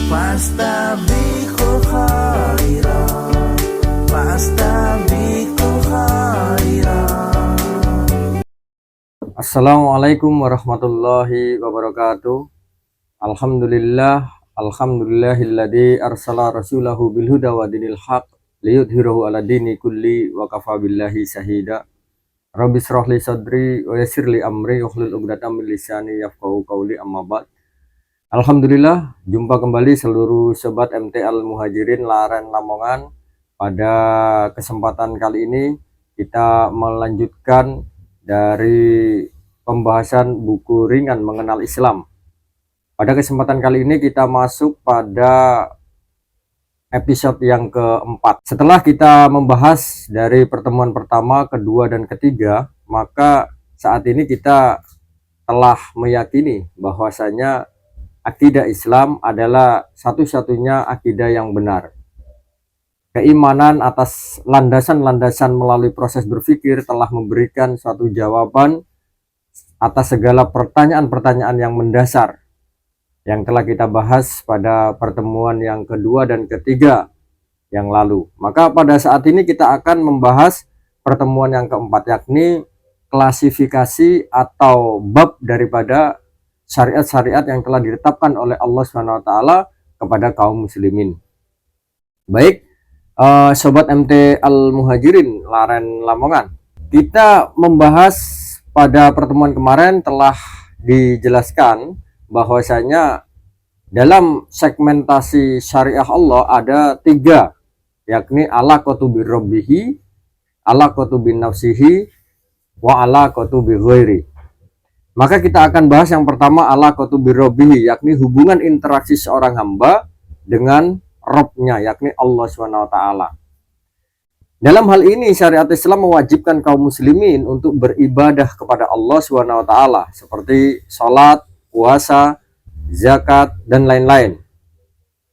fastabiqul khairat, fastabiqul khairat. Assalamualaikum warahmatullahi wabarakatuh. Alhamdulillahilladzi arsala rasulahu bil huda wa dinil haq liyudhhirahu ala dini kulli wa kafa billahi syahida. Rabbi shrah li sadri wa yassir li amri wahlul 'uqdatam min lisani yafqahu qawli, amma ba'd. Alhamdulillah, jumpa kembali seluruh sobat MT Al Muhajirin Laren Lamongan. Pada kesempatan kali ini kita melanjutkan dari pembahasan buku ringan mengenal Islam. Pada kesempatan kali ini kita masuk pada episode yang keempat. Setelah kita membahas dari pertemuan pertama, kedua, dan ketiga, maka saat ini kita telah meyakini bahwasanya akidah Islam adalah satu-satunya akidah yang benar. Keimanan atas landasan-landasan melalui proses berpikir telah memberikan suatu jawaban atas segala pertanyaan-pertanyaan yang mendasar yang telah kita bahas pada pertemuan yang kedua dan ketiga yang lalu. Maka pada saat ini kita akan membahas pertemuan yang keempat, yakni klasifikasi atau bab daripada syariat-syariat yang telah ditetapkan oleh Allah SWT kepada kaum muslimin. Baik, sobat MT Al Muhajirin Laren Lamongan, kita membahas pada pertemuan kemarin telah dijelaskan bahwasanya dalam segmentasi syariah Allah ada tiga, yakni alaqatu bi rabbihi, alaqatu bin nafsihi, wa alaqatu bi ghairi. Maka kita akan bahas yang pertama alaqatu bi rabbihi, yakni hubungan interaksi seorang hamba dengan Rabb-nya, yakni Allah SWT. Dalam hal ini syariat Islam mewajibkan kaum muslimin untuk beribadah kepada Allah SWT seperti salat, puasa, zakat, dan lain-lain.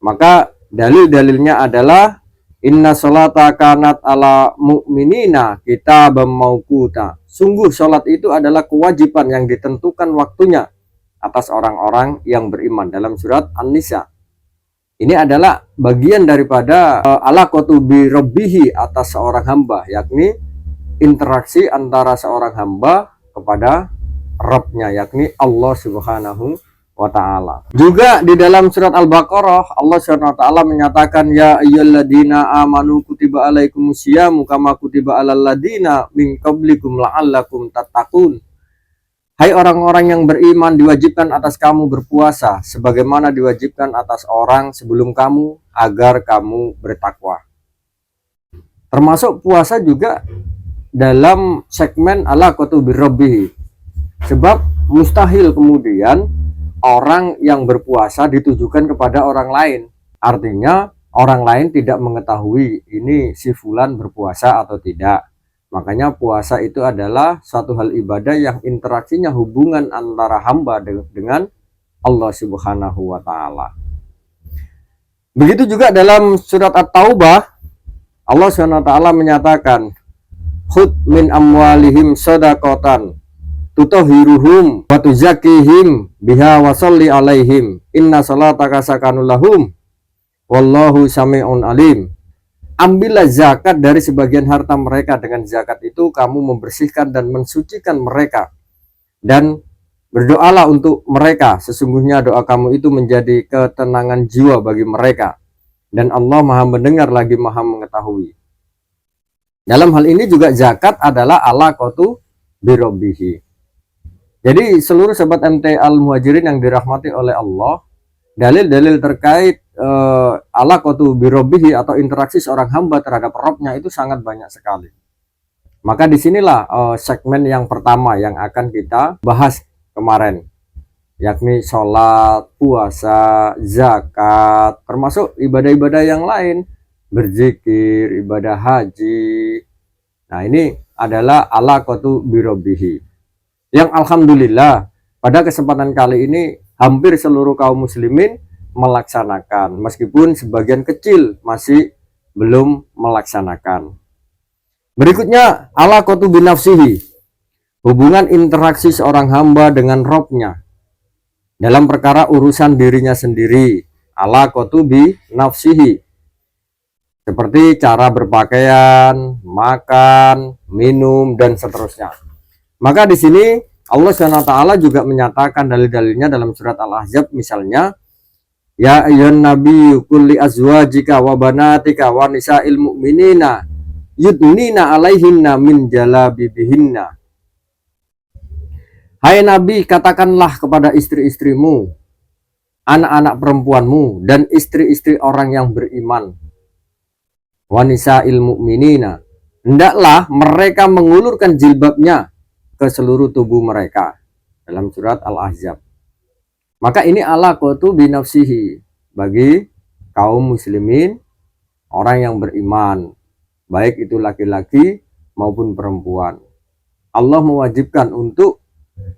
Maka dalil-dalilnya adalah inna sholata kanat ala mu'minina kitabam mauquta. Sungguh sholat itu adalah kewajiban yang ditentukan waktunya atas orang-orang yang beriman, dalam surat An-Nisa. Ini adalah bagian daripada alaqatu bi rabbihi atas seorang hamba, yakni interaksi antara seorang hamba kepada Rabb-nya, yakni Allah Subhanahu wa ta'ala. Juga di dalam surat Al-Baqarah Allah Subhanahu wa ta'ala menyatakan ya ayyuhalladzina amanu kutiba alaikumusyiyamu kama kutiba alal ladzina min qablikum la'allakum tattaqun. Hai orang-orang yang beriman, diwajibkan atas kamu berpuasa sebagaimana diwajibkan atas orang sebelum kamu agar kamu bertakwa. Termasuk puasa juga dalam segmen alaqatu bi rabbihi. Sebab mustahil kemudian orang yang berpuasa ditujukan kepada orang lain. Artinya orang lain tidak mengetahui ini si fulan berpuasa atau tidak. Makanya puasa itu adalah suatu hal ibadah yang interaksinya hubungan antara hamba dengan Allah Subhanahu wa ta'ala. Begitu juga dalam surat At-Taubah Allah Subhanahu wa ta'ala menyatakan khudh min amwalihim shadaqatan tutahhiruhum wa tuzakkihim biha wa sholli alaihim inna salataka sakanul lahum wallahu sami'un alim. Ambillah zakat dari sebagian harta mereka, dengan zakat itu kamu membersihkan dan mensucikan mereka, dan berdoalah untuk mereka, sesungguhnya doa kamu itu menjadi ketenangan jiwa bagi mereka, dan Allah Maha mendengar lagi Maha mengetahui. Dalam hal ini juga zakat adalah alaqatu bi rabbihi. Jadi seluruh sahabat MT Al Muhajirin yang dirahmati oleh Allah, dalil-dalil terkait alaqatu bi rabbihi atau interaksi seorang hamba terhadap Rabb-nya itu sangat banyak sekali. Maka disinilah segmen yang pertama yang akan kita bahas kemarin, yakni sholat, puasa, zakat, termasuk ibadah-ibadah yang lain, berzikir, ibadah haji. Nah, ini adalah alaqatu bi rabbihi, yang alhamdulillah pada kesempatan kali ini hampir seluruh kaum muslimin melaksanakan, meskipun sebagian kecil masih belum melaksanakan. Berikutnya alaqatu bi nafsihi, hubungan interaksi seorang hamba dengan Rabb-nya dalam perkara urusan dirinya sendiri alaqatu bi nafsihi, seperti cara berpakaian, makan, minum, dan seterusnya. Maka di sini Allah SWT juga menyatakan dalil-dalilnya dalam surat Al-Ahzab, misalnya ya ayyuhan nabiyyu qul li azwajika wa banatika wa nisa'il mu'minina yudnina 'alaihinna min jalabibihinna. Hai Nabi, katakanlah kepada istri-istrimu, anak-anak perempuanmu, dan istri-istri orang yang beriman, wanisa ilmu mu'minina, hendaklah mereka mengulurkan jilbabnya ke seluruh tubuh mereka, dalam surat Al-Ahzab. Maka ini alaqatu binafsihi, bagi kaum muslimin, orang yang beriman, baik itu laki-laki maupun perempuan. Allah mewajibkan untuk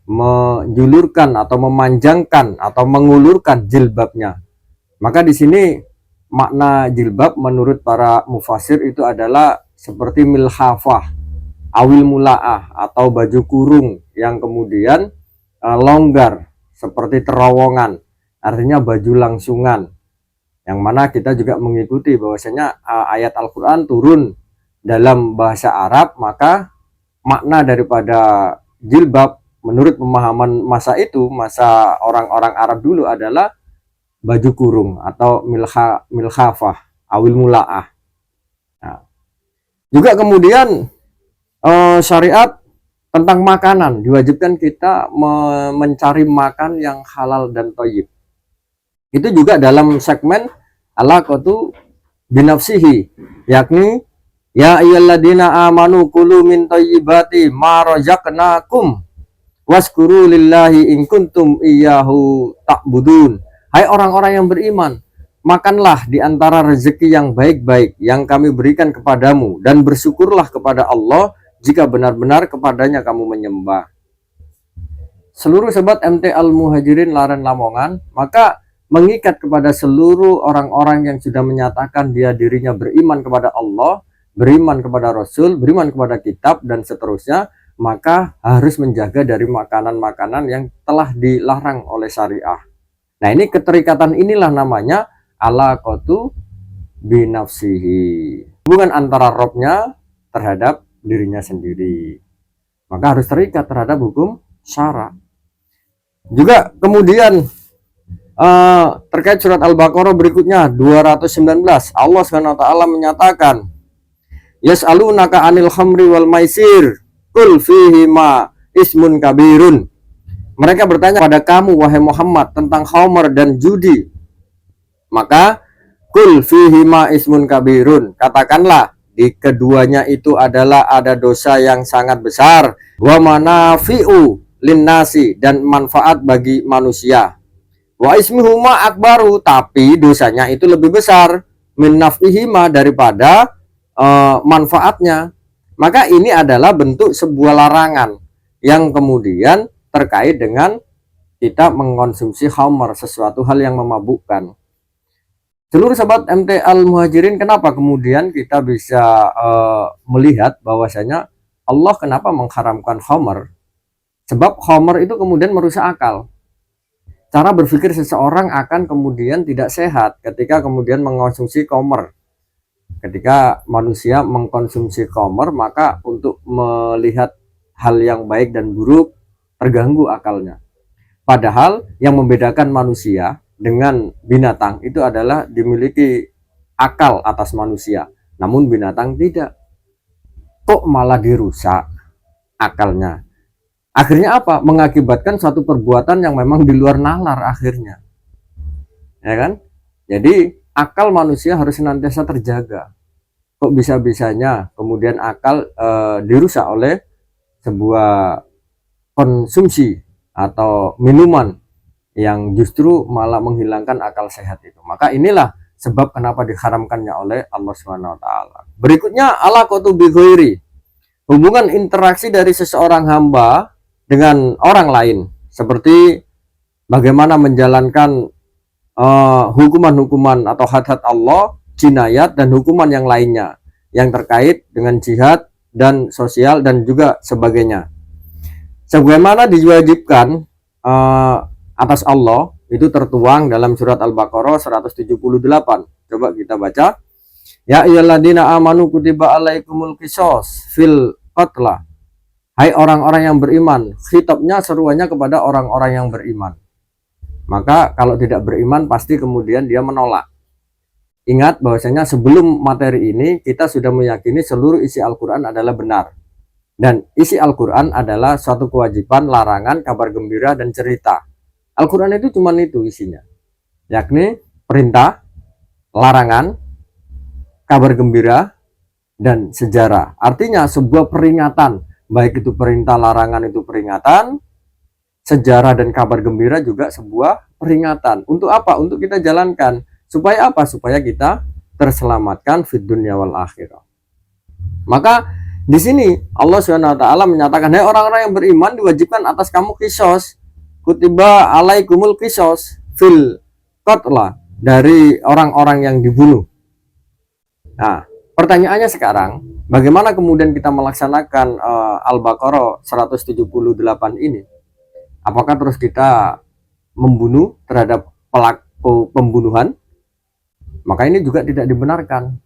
menjulurkan atau memanjangkan atau mengulurkan jilbabnya. Maka di sini makna jilbab menurut para mufasir itu adalah seperti milhafah, awil mulaah, atau baju kurung yang kemudian longgar seperti terowongan, artinya baju langsungan, yang mana kita juga mengikuti bahwasanya ayat Al-Quran turun dalam bahasa Arab, maka makna daripada jilbab menurut pemahaman masa itu, masa orang-orang Arab dulu, adalah baju kurung atau milhafah, awil mulaah. Nah, juga kemudian syariat tentang makanan, diwajibkan kita mencari makan yang halal dan thayyib. Itu juga dalam segmen alaqatu binafsihi, yakni ya ayyuhalladzina amanu kulu min thayyibati ma razaqnakum waskuru lillahi in kuntum iyyahu ta'budun. Hai orang-orang yang beriman, makanlah di antara rezeki yang baik-baik yang kami berikan kepadamu, dan bersyukurlah kepada Allah jika benar-benar kepadanya kamu menyembah. Seluruh sobat MT Al-Muhajirin Laren Lamongan, maka mengikat kepada seluruh orang-orang yang sudah menyatakan dirinya beriman kepada Allah, beriman kepada Rasul, beriman kepada kitab, dan seterusnya, maka harus menjaga dari makanan-makanan yang telah dilarang oleh syariah. Nah, ini keterikatan inilah namanya alaqatu binafsihi, hubungan antara robnya terhadap dirinya sendiri, maka harus terikat terhadap hukum syara. Juga kemudian terkait surat Al-Baqarah berikutnya 219, Allah SWT menyatakan yas'alunaka anil khamri wal maisir qul fihima ismun kabirun. Mereka bertanya pada kamu wahai Muhammad tentang khamr dan judi, maka qul fihima ismun kabirun, katakanlah di keduanya itu adalah ada dosa yang sangat besar, wa manafi'u linnasi, dan manfaat bagi manusia, wa ismihuma akbaru, tapi dosanya itu lebih besar, min naf'ihima, daripada manfaatnya. Maka ini adalah bentuk sebuah larangan yang kemudian terkait dengan kita mengkonsumsi khamr, sesuatu hal yang memabukkan. Seluruh sahabat MT Al-Muhajirin, kenapa kemudian kita bisa melihat bahwasanya Allah kenapa mengharamkan khamr? Sebab khamr itu kemudian merusak akal. Cara berpikir seseorang akan kemudian tidak sehat ketika kemudian mengkonsumsi khamr. Ketika manusia mengkonsumsi khamr, maka untuk melihat hal yang baik dan buruk terganggu akalnya. Padahal yang membedakan manusia dengan binatang itu adalah dimiliki akal atas manusia, namun binatang tidak. Kok malah dirusak akalnya? Akhirnya apa? Mengakibatkan suatu perbuatan yang memang di luar nalar akhirnya. Ya kan? Jadi akal manusia harus senantiasa terjaga. Kok bisa-bisanya kemudian akal dirusak oleh sebuah konsumsi atau minuman yang justru malah menghilangkan akal sehat itu. Maka inilah sebab kenapa diharamkannya oleh Allah SWT. Berikutnya alaqatu bi ghairi, hubungan interaksi dari seseorang hamba dengan orang lain, seperti bagaimana menjalankan hukuman-hukuman atau had-had Allah, jinayat, dan hukuman yang lainnya yang terkait dengan jihad dan sosial dan juga sebagainya. Sebagaimana diwajibkan atas Allah Itu tertuang dalam surat Al-Baqarah 178. Coba kita baca. Ya ayyuhalladzina amanu kutiba alaikumul qisas fil qatla. Hai orang-orang yang beriman, khitabnya seruannya kepada orang-orang yang beriman. Maka kalau tidak beriman pasti kemudian dia menolak. Ingat bahwasanya sebelum materi ini kita sudah meyakini seluruh isi Al-Quran adalah benar. Dan isi Al-Quran adalah suatu kewajiban, larangan, kabar gembira, dan cerita. Al-Quran itu cuma itu isinya, yakni perintah, larangan, kabar gembira, dan sejarah. Artinya sebuah peringatan, baik itu perintah, larangan itu peringatan, sejarah dan kabar gembira juga sebuah peringatan. Untuk apa? Untuk kita jalankan. Supaya apa? Supaya kita terselamatkan fid dunya wal akhirah. Maka di sini Allah SWT menyatakan, hai orang-orang yang beriman, diwajibkan atas kamu qisas. Kutiba alaikumul qisas fil qatla, dari orang-orang yang dibunuh. Nah, pertanyaannya sekarang, bagaimana kemudian kita melaksanakan Al-Baqarah 178 ini? Apakah terus kita membunuh terhadap pelaku pembunuhan? Maka ini juga tidak dibenarkan.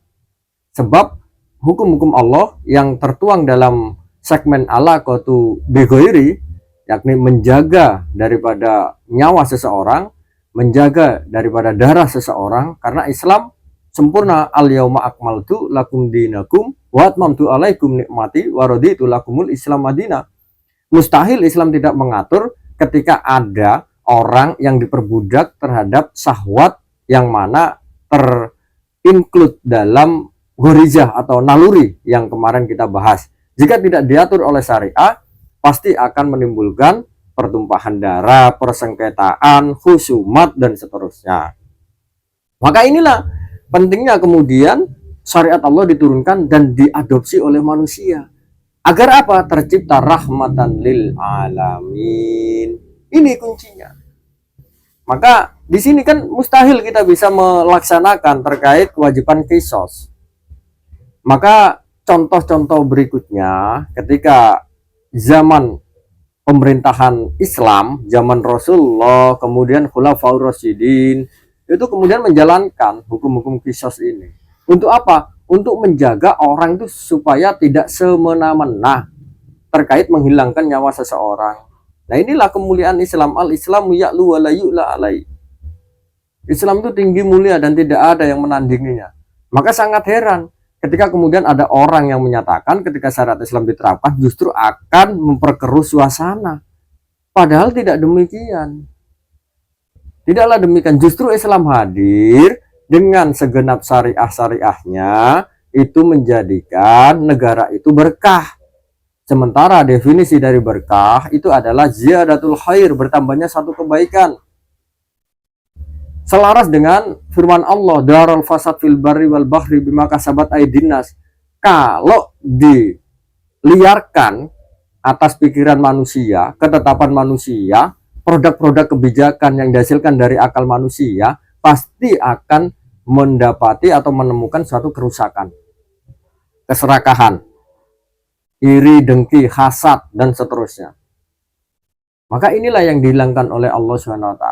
Sebab hukum-hukum Allah yang tertuang dalam segmen alaqatu bi ghairi, yakni menjaga daripada nyawa seseorang, menjaga daripada darah seseorang, karena Islam sempurna. Al-yauma akmaltu lakum dinakum wa atmamtu alaikum nikmati wa raditu lakumul Islam madina. Mustahil Islam tidak mengatur ketika ada orang yang diperbudak terhadap syahwat yang mana terinclude dalam ghorizah atau naluri yang kemarin kita bahas. Jika tidak diatur oleh syariah, pasti akan menimbulkan pertumpahan darah, persengketaan, khusumat, dan seterusnya. Maka inilah pentingnya kemudian syariat Allah diturunkan dan diadopsi oleh manusia. Agar apa? Tercipta rahmatan lil alamin. Ini kuncinya. Maka di sini kan mustahil kita bisa melaksanakan terkait kewajiban qisas. Maka contoh-contoh berikutnya ketika zaman pemerintahan Islam, zaman Rasulullah, kemudian Khulafaur Rasyidin, itu kemudian menjalankan hukum-hukum qisas ini. Untuk apa? Untuk menjaga orang itu supaya tidak semena-mena terkait menghilangkan nyawa seseorang. Nah, inilah kemuliaan Islam. Al-Islamu ya'lu wa la yu'la alai. Islam itu tinggi, mulia, dan tidak ada yang menandinginya. Maka sangat heran ketika kemudian ada orang yang menyatakan ketika syariat Islam diterapkan justru akan memperkeruh suasana. Padahal tidak demikian. Tidaklah demikian. Justru Islam hadir dengan segenap syariah-syariahnya itu menjadikan negara itu berkah. Sementara definisi dari berkah itu adalah ziyadatul khair, bertambahnya satu kebaikan. Selaras dengan firman Allah, darul fasad fil barri wal bahri bima kasabat aydin nas. Kalau diliarkan atas pikiran manusia, ketetapan manusia, produk-produk kebijakan yang dihasilkan dari akal manusia pasti akan mendapati atau menemukan suatu kerusakan, keserakahan, iri, dengki, hasad, dan seterusnya. Maka inilah yang dihilangkan oleh Allah SWT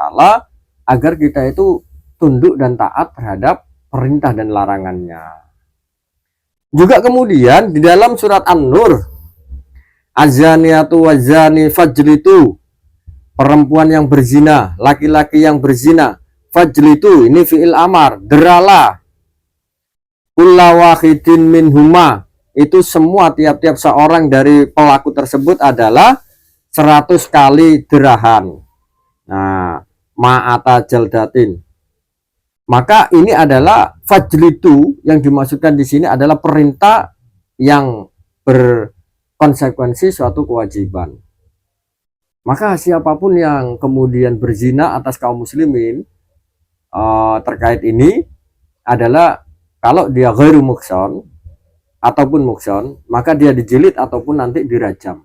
agar kita itu tunduk dan taat terhadap perintah dan larangannya. Juga kemudian di dalam surat An-Nur, azaniatu wazani fajlitu, perempuan yang berzina, laki-laki yang berzina, fajlitu, ini fi'il amar, deralah, kulla wahidin minhuma, itu semua tiap-tiap seorang dari pelaku tersebut adalah 100 kali derahan. Nah, ma'ata jaldatin. Maka ini adalah fajlitu, yang dimaksudkan di sini adalah perintah yang berkonsekuensi suatu kewajiban. Maka siapapun yang kemudian berzina atas kaum muslimin terkait ini adalah kalau dia ghairu muhsan ataupun muhsan, maka dia dijilid ataupun nanti dirajam.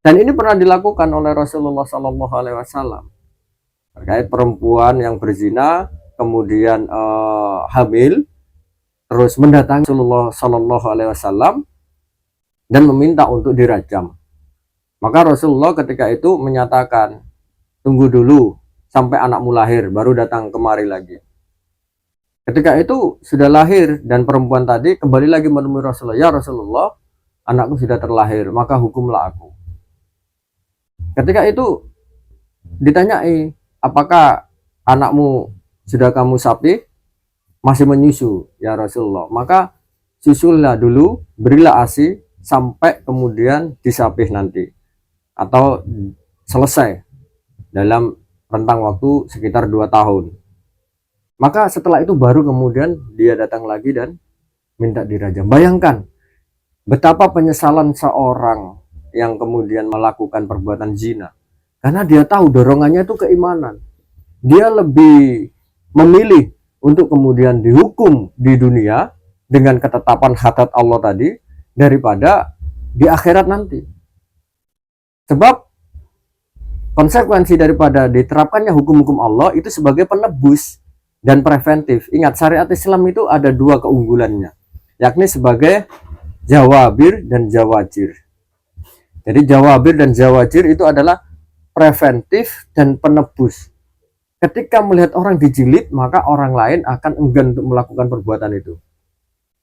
Dan ini pernah dilakukan oleh Rasulullah SAW terkait perempuan yang berzina kemudian hamil, terus mendatangi Rasulullah SAW dan meminta untuk dirajam. Maka Rasulullah ketika itu menyatakan, tunggu dulu, sampai anakmu lahir, baru datang kemari lagi. Ketika itu sudah lahir dan perempuan tadi kembali lagi menemui Rasulullah, ya Rasulullah, anakku sudah terlahir, maka hukumlah aku. Ketika itu ditanyai, apakah anakmu sudah kamu sapi? Masih menyusu, ya Rasulullah. Maka susullah dulu, berilah ASI sampai kemudian disapih nanti, atau selesai dalam rentang waktu sekitar 2 tahun. Maka setelah itu baru kemudian dia datang lagi dan minta dirajam. Bayangkan betapa penyesalan seorang yang kemudian melakukan perbuatan zina, karena dia tahu dorongannya itu keimanan. Dia lebih memilih untuk kemudian dihukum di dunia dengan ketetapan hadat Allah tadi daripada di akhirat nanti. Sebab konsekuensi daripada diterapkannya hukum-hukum Allah itu sebagai penebus dan preventif. Ingat, syariat Islam itu ada 2 keunggulannya, yakni sebagai jawabir dan jawajir. Jadi jawabir dan jawajir itu adalah preventif dan penebus. Ketika melihat orang dijilid, maka orang lain akan enggan untuk melakukan perbuatan itu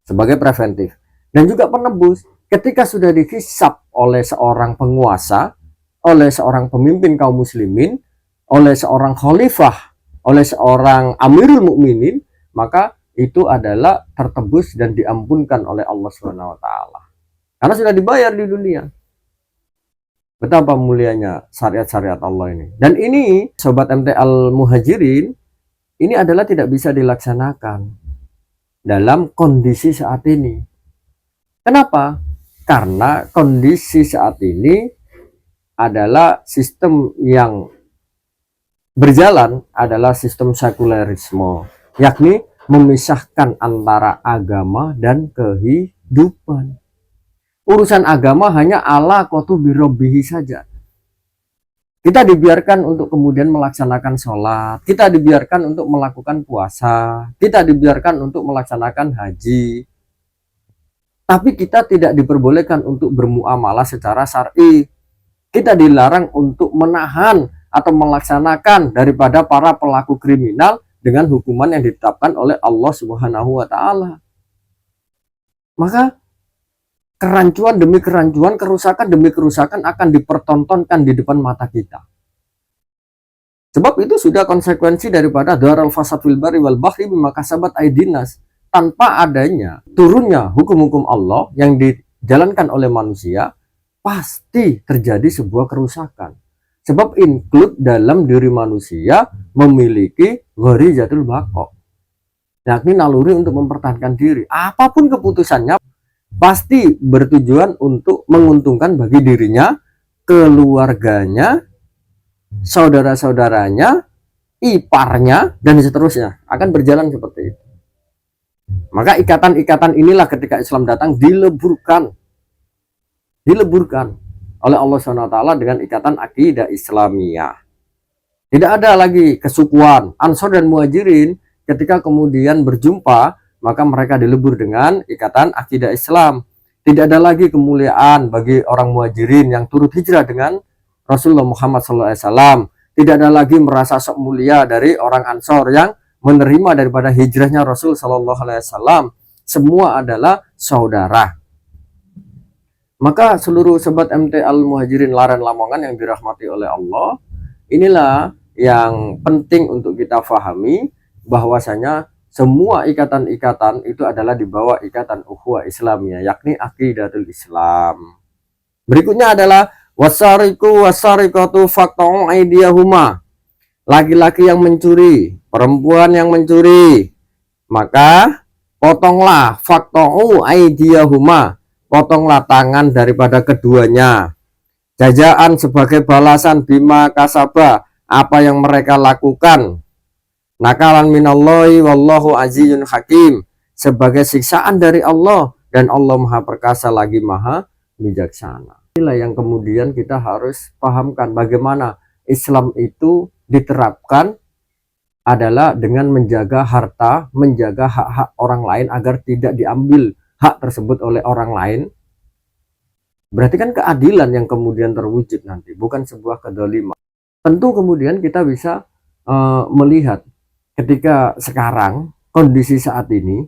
sebagai preventif. Dan juga penebus, ketika sudah dihisab oleh seorang penguasa, oleh seorang pemimpin kaum muslimin, oleh seorang khalifah, oleh seorang amirul mukminin, maka itu adalah tertebus dan diampunkan oleh Allah Subhanahu wa taala. Karena sudah dibayar di dunia. Betapa mulianya syariat-syariat Allah ini. Dan ini, sobat MTL Muhajirin, ini adalah tidak bisa dilaksanakan dalam kondisi saat ini. Kenapa? Karena kondisi saat ini adalah sistem yang berjalan adalah sistem sekulerisme, yakni memisahkan antara agama dan kehidupan. Urusan agama hanya ala qatu birobbihi saja. Kita dibiarkan untuk kemudian melaksanakan sholat, kita dibiarkan untuk melakukan puasa, kita dibiarkan untuk melaksanakan haji. Tapi kita tidak diperbolehkan untuk bermuamalah secara syar'i. Kita dilarang untuk menahan atau melaksanakan daripada para pelaku kriminal dengan hukuman yang ditetapkan oleh Allah Subhanahu wa taala. Maka kerancuan demi kerancuan, kerusakan demi kerusakan akan dipertontonkan di depan mata kita. Sebab itu sudah konsekuensi daripada daral fasad fil bari wal bahri bima kasabat aydin nas. Tanpa adanya turunnya hukum-hukum Allah yang dijalankan oleh manusia, pasti terjadi sebuah kerusakan. Sebab include dalam diri manusia memiliki gharizatul baqa, yakni naluri untuk mempertahankan diri. Apapun keputusannya pasti bertujuan untuk menguntungkan bagi dirinya, keluarganya, saudara-saudaranya, iparnya, dan seterusnya. Akan berjalan seperti itu. Maka ikatan-ikatan inilah ketika Islam datang dileburkan oleh Allah SWT dengan ikatan akidah Islamiyah. Tidak ada lagi kesukuan. Ansor dan Muhajirin ketika kemudian berjumpa, maka mereka dilebur dengan ikatan akidah Islam. Tidak ada lagi kemuliaan bagi orang Muhajirin yang turut hijrah dengan Rasulullah Muhammad SAW. Tidak ada lagi merasa sok mulia dari orang Ansor yang menerima daripada hijrahnya Rasul SAW. Semua adalah saudara. Maka seluruh sobat MTL Muhajirin Laren Lamongan yang dirahmati oleh Allah, inilah yang penting untuk kita fahami, bahwasanya semua ikatan-ikatan itu adalah di bawah ikatan ukhuwah Islamiyah, yakni aqidatul Islam. Berikutnya adalah wasariqu wasariqatu faqta'u aydiyahuma. Laki-laki yang mencuri, perempuan yang mencuri, maka potonglah faqta'u aydiyahuma, potonglah tangan daripada keduanya. Jazaan sebagai balasan bima kasaba, apa yang mereka lakukan. Nakalan minallahi wallahu azizun hakim, sebagai siksaan dari Allah, dan Allah maha perkasa lagi maha bijaksana. Inilah yang kemudian kita harus pahamkan, bagaimana Islam itu diterapkan adalah dengan menjaga harta, menjaga hak-hak orang lain agar tidak diambil hak tersebut oleh orang lain. Berarti kan keadilan yang kemudian terwujud nanti, bukan sebuah kedoliman. Tentu kemudian kita bisa melihat ketika sekarang kondisi saat ini,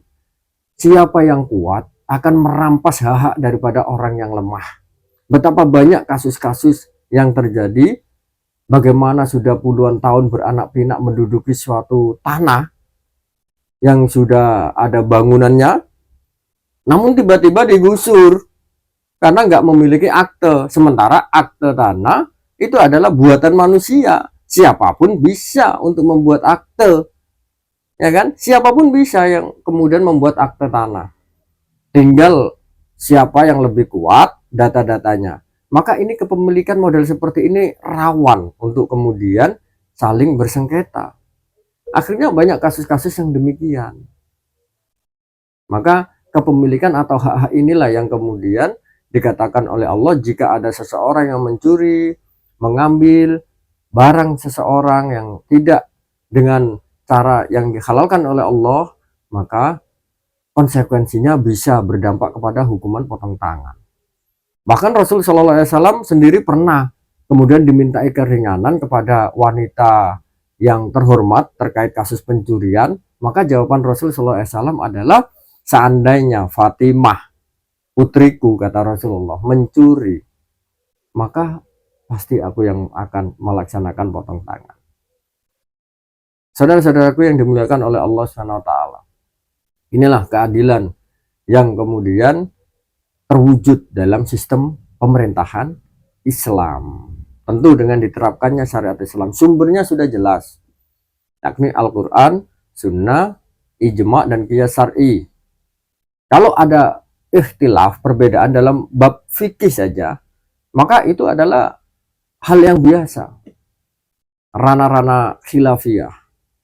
siapa yang kuat akan merampas hak-hak daripada orang yang lemah. Betapa banyak kasus-kasus yang terjadi, bagaimana sudah puluhan tahun beranak pinak menduduki suatu tanah yang sudah ada bangunannya, namun tiba-tiba digusur karena nggak memiliki akte. Sementara akte tanah itu adalah buatan manusia. Siapapun bisa untuk membuat akte, ya kan? Siapapun bisa yang kemudian membuat akte tanah. Tinggal siapa yang lebih kuat data-datanya. Maka ini kepemilikan model seperti ini rawan untuk kemudian saling bersengketa. Akhirnya banyak kasus-kasus yang demikian. Maka kepemilikan atau hak-hak inilah yang kemudian dikatakan oleh Allah, jika ada seseorang yang mencuri, mengambil barang seseorang yang tidak dengan cara yang dihalalkan oleh Allah, maka konsekuensinya bisa berdampak kepada hukuman potong tangan. Bahkan Rasul Shallallahu Alaihi Wasallam sendiri pernah kemudian dimintai keringanan kepada wanita yang terhormat terkait kasus pencurian. Maka jawaban Rasul Shallallahu Alaihi Wasallam adalah, seandainya Fatimah putriku, kata Rasulullah, mencuri, maka pasti aku yang akan melaksanakan potong tangan. Saudara-saudaraku yang dimuliakan oleh Allah Subhanahu wa taala, inilah keadilan yang kemudian terwujud dalam sistem pemerintahan Islam. Tentu dengan diterapkannya syariat Islam. Sumbernya sudah jelas, yakni Al-Quran, Sunnah, Ijma, dan Qiyas Syar'i. Kalau ada ikhtilaf, perbedaan dalam bab fikih saja, maka itu adalah hal yang biasa. Rana-rana khilafiyah,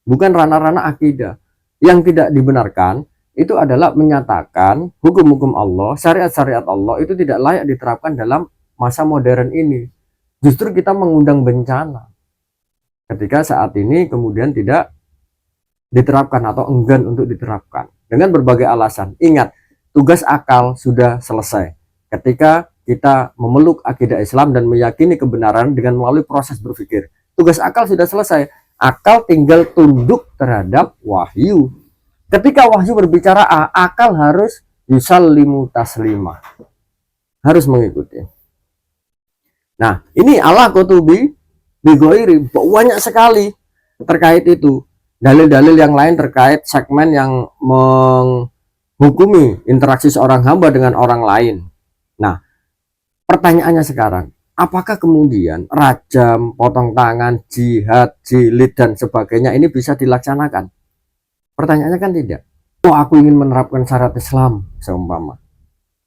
bukan rana-rana akidah. Yang tidak dibenarkan itu adalah menyatakan hukum-hukum Allah, syariat-syariat Allah itu tidak layak diterapkan dalam masa modern ini. Justru kita mengundang bencana ketika saat ini kemudian tidak diterapkan atau enggan untuk diterapkan dengan berbagai alasan. Ingat, tugas akal sudah selesai ketika kita memeluk akidah Islam dan meyakini kebenaran dengan melalui proses berpikir. Tugas akal sudah selesai. Akal tinggal tunduk terhadap wahyu. Ketika wahyu berbicara A, akal harus yusallimu taslima, harus mengikuti. Nah, ini Allah kutubi bigoiri, banyak sekali terkait itu. Dalil-dalil yang lain terkait segmen yang menghukumi interaksi seorang hamba dengan orang lain. Nah, pertanyaannya sekarang, apakah kemudian rajam, potong tangan, jihad, jilid, dan sebagainya ini bisa dilaksanakan? Pertanyaannya kan tidak. Oh, aku ingin menerapkan syariat Islam, seumpama.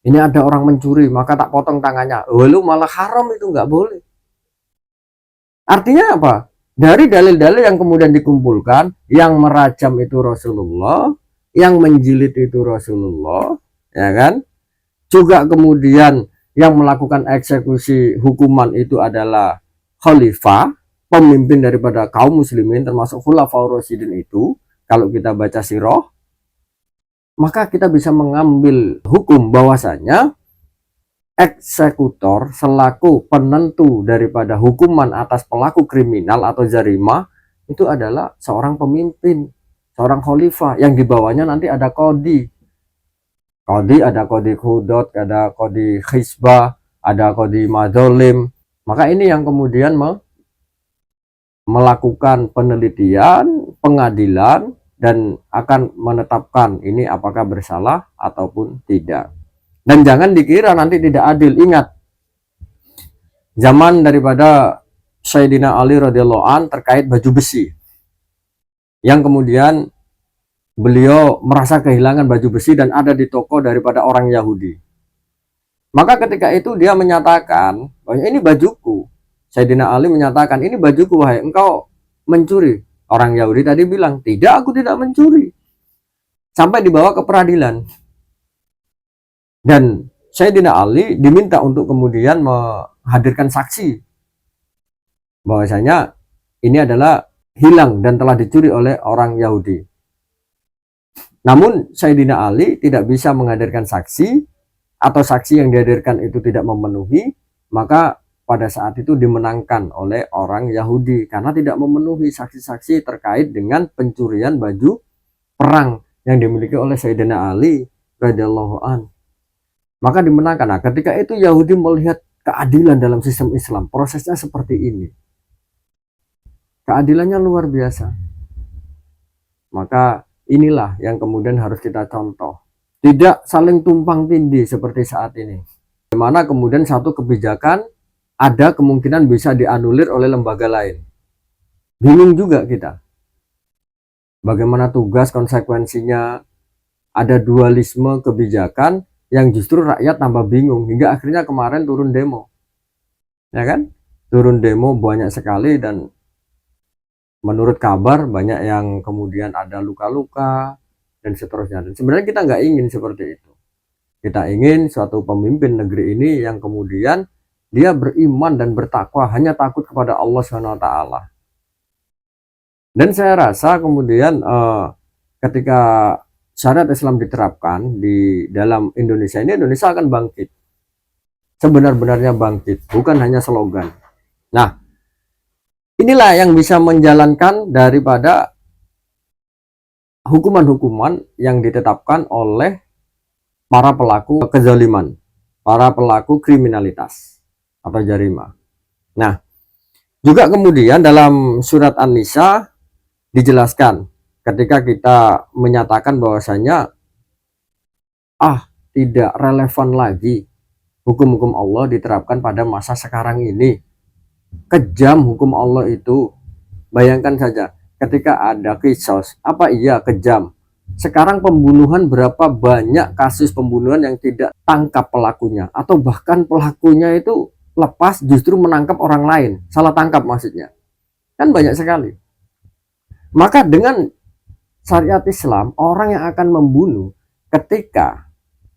Ini ada orang mencuri, maka tak potong tangannya. Oh, lu malah haram, itu nggak boleh. Artinya apa? Dari dalil-dalil yang kemudian dikumpulkan, yang merajam itu Rasulullah, yang menjilid itu Rasulullah, ya kan? Juga kemudian yang melakukan eksekusi hukuman itu adalah khalifah, pemimpin daripada kaum muslimin, termasuk khulafaur rasyidin itu. Kalau kita baca sirah, maka kita bisa mengambil hukum bahwasanya eksekutor selaku penentu daripada hukuman atas pelaku kriminal atau zarimah itu adalah seorang pemimpin, seorang khalifah yang di bawahnya nanti ada kodi. Kodi ada kodi hudud, ada kodi khisbah, ada kodi madzolim. Maka ini yang kemudian melakukan penelitian, pengadilan, dan akan menetapkan ini apakah bersalah ataupun tidak. Dan jangan dikira nanti tidak adil. Ingat, zaman daripada Sayyidina Ali radhiyallahu an terkait baju besi, yang kemudian beliau merasa kehilangan baju besi dan ada di toko daripada orang Yahudi. Maka ketika itu dia menyatakan bahwa ini bajuku. Sayyidina Ali menyatakan, ini bajuku, wahai engkau mencuri. Orang Yahudi tadi bilang, tidak, aku tidak mencuri. Sampai dibawa ke peradilan. Dan Sayyidina Ali diminta untuk kemudian menghadirkan saksi bahwasanya ini adalah hilang dan telah dicuri oleh orang Yahudi. Namun Sayyidina Ali tidak bisa menghadirkan saksi, atau saksi yang dihadirkan itu tidak memenuhi, maka pada saat itu dimenangkan oleh orang Yahudi karena tidak memenuhi saksi-saksi terkait dengan pencurian baju perang yang dimiliki oleh Sayyidina Ali radhiyallahu an. Maka dimenangkan. Nah, ketika itu Yahudi melihat keadilan dalam sistem Islam, prosesnya seperti ini. Keadilannya luar biasa. Maka inilah yang kemudian harus kita contoh. Tidak saling tumpang tindih seperti saat ini. Dimana kemudian satu kebijakan ada kemungkinan bisa dianulir oleh lembaga lain. Bingung juga kita. Bagaimana tugas, konsekuensinya, ada dualisme kebijakan yang justru rakyat tambah bingung. Hingga akhirnya kemarin turun demo. Ya kan? Turun demo banyak sekali dan menurut kabar banyak yang kemudian ada luka-luka dan seterusnya. Dan sebenarnya kita nggak ingin seperti itu. Kita ingin suatu pemimpin negeri ini yang kemudian dia beriman dan bertakwa, hanya takut kepada Allah SWT. Dan saya rasa kemudian ketika syariat Islam diterapkan di dalam Indonesia ini, Indonesia akan bangkit. Sebenar-benarnya bangkit, bukan hanya slogan. Nah, inilah yang bisa menjalankan daripada hukuman-hukuman yang ditetapkan oleh para pelaku kezaliman, para pelaku kriminalitas atau jarima. Nah, juga kemudian dalam surat An-Nisa dijelaskan ketika kita menyatakan bahwasanya tidak relevan lagi hukum-hukum Allah diterapkan pada masa sekarang ini. Kejam hukum Allah itu. Bayangkan saja ketika ada kisos, apa iya kejam? Sekarang pembunuhan, berapa banyak kasus pembunuhan yang tidak tangkap pelakunya, atau bahkan pelakunya itu lepas justru menangkap orang lain, salah tangkap maksudnya, kan banyak sekali. Maka dengan syariat Islam, orang yang akan membunuh ketika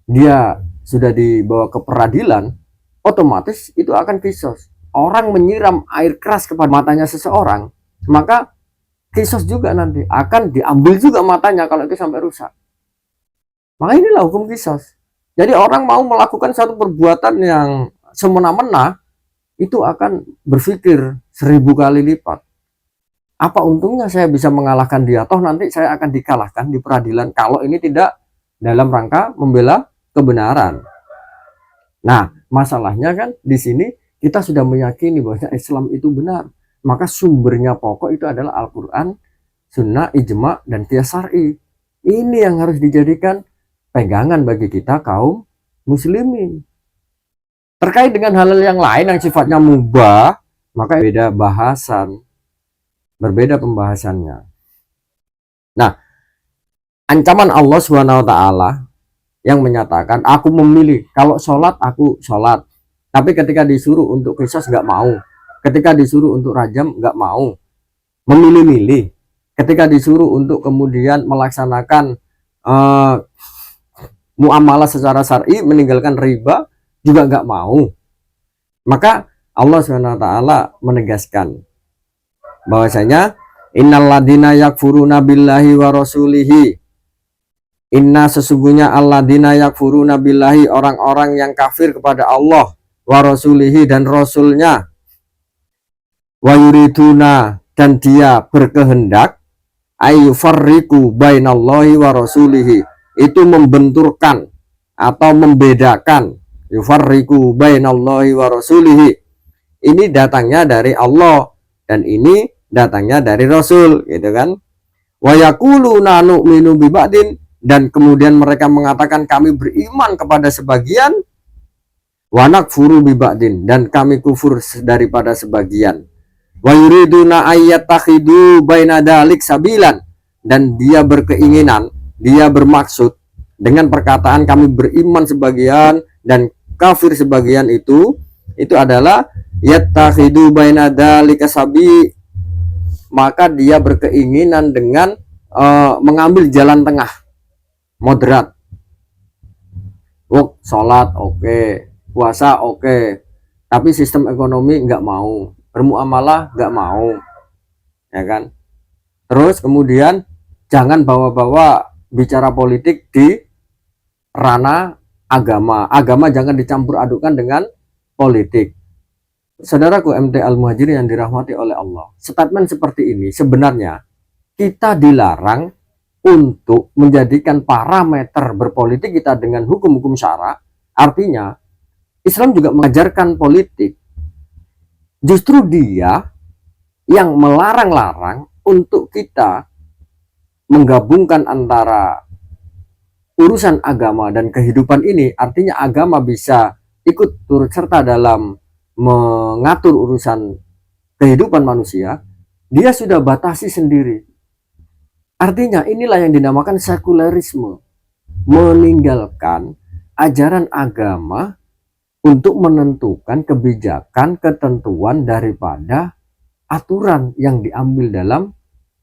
dia sudah dibawa ke peradilan, otomatis itu akan kisos. Orang menyiram air keras kepada matanya seseorang, maka kisos juga nanti akan diambil juga matanya kalau itu sampai rusak. Maka inilah hukum kisos. Jadi orang mau melakukan satu perbuatan yang semena-mena, itu akan berpikir 1000 kali lipat. Apa untungnya saya bisa mengalahkan dia? Toh nanti saya akan dikalahkan di peradilan kalau ini tidak dalam rangka membela kebenaran. Nah, masalahnya kan di sini kita sudah meyakini bahwa Islam itu benar. Maka sumbernya pokok itu adalah Al-Quran, Sunnah, Ijma, dan Qiyas Syar'i. Ini yang harus dijadikan pegangan bagi kita kaum muslimin. Terkait dengan hal-hal yang lain yang sifatnya mubah, maka beda bahasan, berbeda pembahasannya. Nah, ancaman Allah SWT yang menyatakan, aku memilih, kalau sholat aku sholat, tapi ketika disuruh untuk qisas nggak mau, ketika disuruh untuk rajam nggak mau, memilih-milih. Ketika disuruh untuk kemudian melaksanakan muamalah secara syar'i, meninggalkan riba juga nggak mau. Maka Allah SWT menegaskan bahwasanya innal ladina yakfuruna billahi wa rasulihi, inna sesungguhnya alladina yakfuruna billahi, orang-orang yang kafir kepada Allah, wa rasulihi dan rasulnya, wa yuriduna dan dia berkehendak, ayyufarriqu bainallahi wa rasulihi, itu membenturkan atau membedakan, yufarriqu bainallahi wa rasulihi, ini datangnya dari Allah dan ini datangnya dari Rasul, gitu kan. Wa yaquluna nu'minu bi ba'din, dan kemudian mereka mengatakan kami beriman kepada sebagian, wa nakfuru bi ba'din, dan kami kufur daripada sebagian. Wa yuriduna ayyatakhidu baina dalik sabilan, dan dia berkeinginan, dia bermaksud dengan perkataan kami beriman sebagian dan kafir sebagian, itu adalah yatakhidu baina dalika sabi, maka dia berkeinginan dengan mengambil jalan tengah, moderat. Sholat oke, puasa oke, tapi sistem ekonomi nggak mau, bermuamalah nggak mau, ya kan. Terus kemudian jangan bawa-bawa bicara politik di ranah agama, agama jangan dicampur adukan dengan politik. Saudaraku MT Al-Muhajirin yang dirahmati oleh Allah, statement seperti ini sebenarnya kita dilarang untuk menjadikan parameter berpolitik kita dengan hukum-hukum syara. Artinya Islam juga mengajarkan politik. Justru dia yang melarang-larang untuk kita menggabungkan antara urusan agama dan kehidupan ini. Artinya agama bisa ikut turut serta dalam mengatur urusan kehidupan manusia. Dia sudah batasi sendiri. Artinya inilah yang dinamakan sekularisme, meninggalkan ajaran agama untuk menentukan kebijakan, ketentuan daripada aturan yang diambil dalam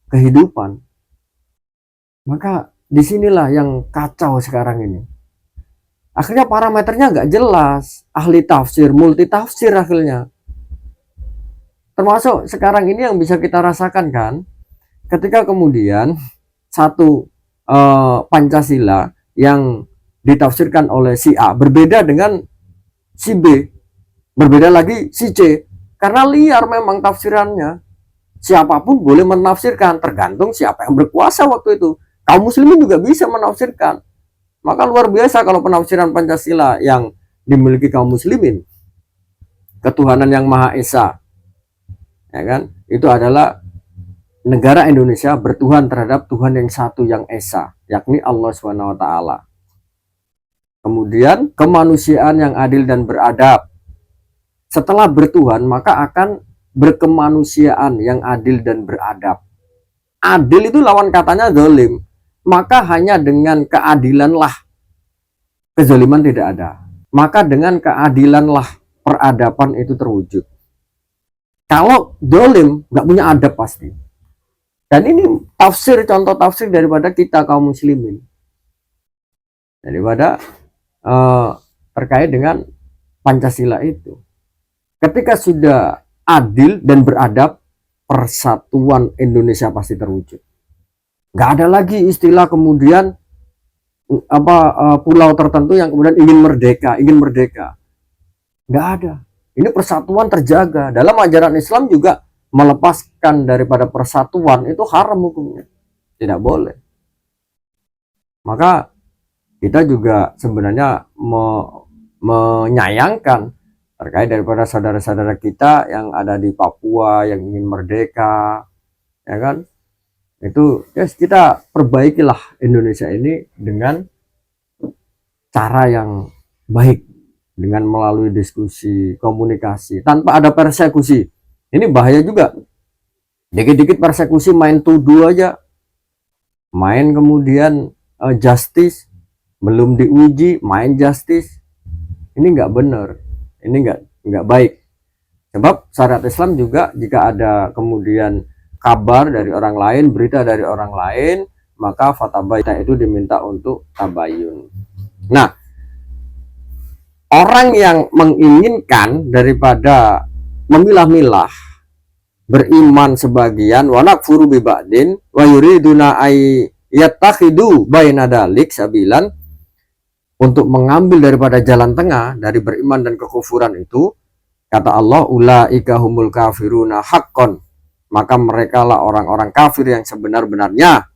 kehidupan. Maka disinilah yang kacau sekarang ini. Akhirnya parameternya nggak jelas, ahli tafsir, multi tafsir akhirnya. Termasuk sekarang ini yang bisa kita rasakan kan, ketika kemudian satu Pancasila yang ditafsirkan oleh si A berbeda dengan si B, berbeda lagi si C, karena liar memang tafsirannya. Siapapun boleh menafsirkan, tergantung siapa yang berkuasa waktu itu. Kaum muslimin juga bisa menafsirkan. Maka luar biasa kalau penafsiran Pancasila yang dimiliki kaum muslimin, ketuhanan yang Maha Esa, ya kan? Itu adalah negara Indonesia bertuhan terhadap Tuhan yang satu yang esa, yakni Allah Subhanahu wa taala. Kemudian kemanusiaan yang adil dan beradab. Setelah bertuhan maka akan berkemanusiaan yang adil dan beradab. Adil itu lawan katanya zalim. Maka hanya dengan keadilanlah kezaliman tidak ada. Maka dengan keadilanlah peradaban itu terwujud. Kalau zalim nggak punya adab pasti. Dan ini tafsir, contoh tafsir daripada kita kaum muslimin. Daripada terkait dengan Pancasila itu. Ketika sudah adil dan beradab, persatuan Indonesia pasti terwujud. Gak ada lagi istilah kemudian pulau tertentu yang kemudian ingin merdeka. Gak ada. Ini persatuan terjaga. Dalam ajaran Islam juga melepaskan daripada persatuan itu haram hukumnya. Tidak boleh. Maka kita juga sebenarnya menyayangkan terkait daripada saudara-saudara kita yang ada di Papua yang ingin merdeka, ya kan? Itu kita perbaikilah Indonesia ini dengan cara yang baik, dengan melalui diskusi, komunikasi, tanpa ada persekusi. Ini bahaya juga. Dikit-dikit persekusi, main tuduh aja, main kemudian justice, belum diuji, main justice. Ini nggak benar. Ini nggak baik. Sebab syariat Islam juga jika ada kemudian kabar dari orang lain, berita dari orang lain, maka fatabayyun itu diminta untuk tabayun. Nah, orang yang menginginkan daripada memilah-milah beriman sebagian wa nakfuru bi ba'din wa yuriduna ay yattakhidu baina dalik sabilan, untuk mengambil daripada jalan tengah dari beriman dan kekufuran itu, kata Allah, ulaika humul kafiruna haqqon, maka mereka lah orang-orang kafir yang sebenar-benarnya.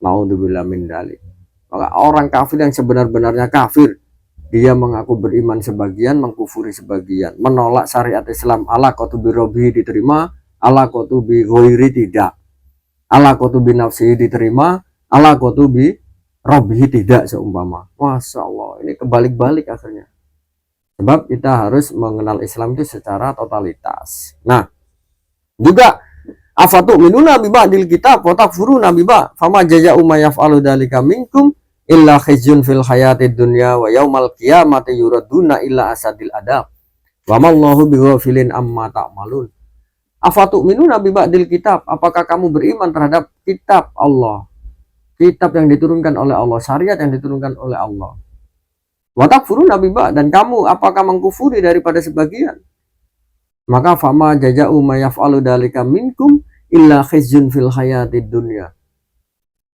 Naudzubillah min dzalik. Maka orang kafir yang sebenar-benarnya kafir, dia mengaku beriman sebagian, mengkufuri sebagian, menolak syariat Islam. Ala qutubi robbi diterima, ala qutubi ghairi tidak, ala qutubi nafsi diterima, ala qutubi robbi tidak seumpama. Masya Allah, ini kebalik-balik akhirnya. Sebab kita harus mengenal Islam itu secara totalitas. Nah, juga afatu minuna bi ba'dil kitab wa takfuruna bi ba'd fama jazaa'u may yaf'alu dzalika minkum illa khizyun fil hayatid dunya wa yaumal qiyamati yuraduna illa asadil adab wa mallahu bighafilin amma ta'malun. Afatu minuna bi ba'dil kitab, apakah kamu beriman terhadap kitab Allah, kitab yang diturunkan oleh Allah, syariat yang diturunkan oleh Allah. Wa takfuruna bi ba'd, dan kamu apakah mengkufuri daripada sebagian? Maka fama jazaa'u may yaf'alu dzalika minkum illa khizyun fil hayatid dunya.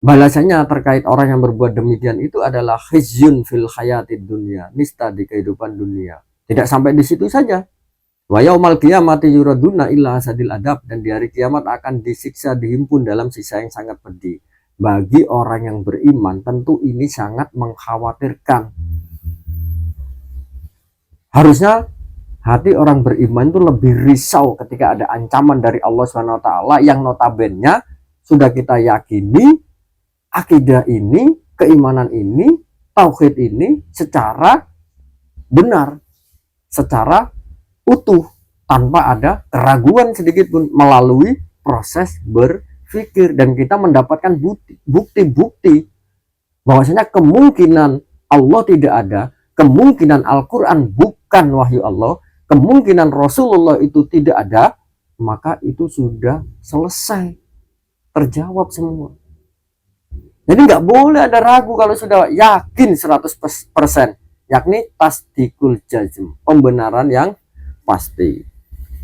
Balasannya terkait orang yang berbuat demikian itu adalah khizyun fil hayatid dunya, nista di kehidupan dunia. Tidak sampai di situ saja. Wa yaumal qiyamati yuraduna illa asadil adab, dan di hari kiamat akan disiksa, dihimpun dalam sisa yang sangat pedih. Bagi orang yang beriman tentu ini sangat mengkhawatirkan. Harusnya hati orang beriman itu lebih risau ketika ada ancaman dari Allah SWT yang notabene sudah kita yakini akidah ini, keimanan ini, tauhid ini secara benar, secara utuh, tanpa ada keraguan sedikit pun melalui proses berpikir, dan kita mendapatkan bukti-bukti bahwasanya kemungkinan Allah tidak ada, kemungkinan Al-Quran bukan wahyu Allah, kemungkinan Rasulullah itu tidak ada, maka itu sudah selesai, terjawab semua. Jadi nggak boleh ada ragu kalau sudah yakin 100%, yakni tasdikul jazm, pembenaran yang pasti.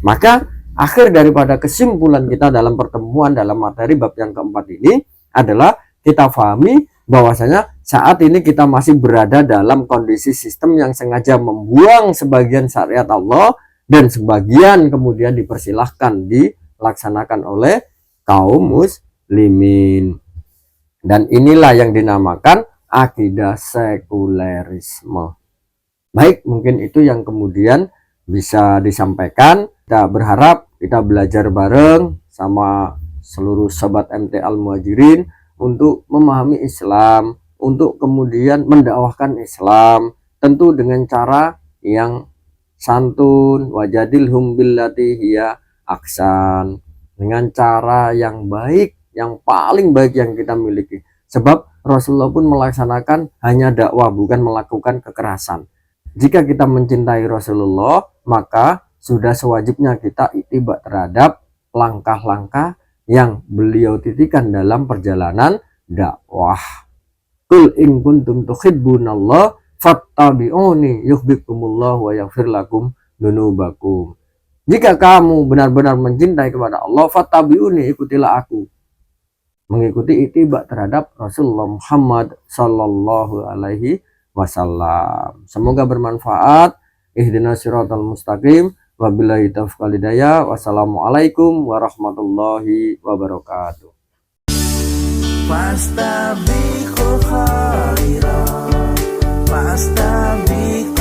Maka akhir daripada kesimpulan kita dalam pertemuan dalam materi bab yang keempat ini adalah kita pahami bahwasanya saat ini kita masih berada dalam kondisi sistem yang sengaja membuang sebagian syariat Allah dan sebagian kemudian dipersilahkan dilaksanakan oleh kaum muslimin. Dan inilah yang dinamakan akidah sekulerisme. Baik, mungkin itu yang kemudian bisa disampaikan. Kita berharap kita belajar bareng sama seluruh sobat MT Al Muhajirin untuk memahami Islam, untuk kemudian mendakwahkan Islam, tentu dengan cara yang santun, wajadilhum billati hiya aksan, dengan cara yang baik, yang paling baik yang kita miliki. Sebab Rasulullah pun melaksanakan hanya dakwah, bukan melakukan kekerasan. Jika kita mencintai Rasulullah, maka sudah sewajibnya kita ittiba terhadap langkah-langkah yang beliau titipkan dalam perjalanan dakwah. Qul in kuntum tuhibbunallah fattabi'uni yuhibbukumullah wa yaghfir lakum dzunubakum. Jika kamu benar-benar mencintai kepada Allah, fattabi'uni, ikutilah aku. Mengikuti ittiba terhadap Rasulullah Muhammad sallallahu alaihi wasallam. Semoga bermanfaat. Ihdinas siratal mustaqim. Wabillahi taufiq wal hidayah. Wassalamualaikum warahmatullahi wabarakatuh. Fastabiqul khairat, fastabiqul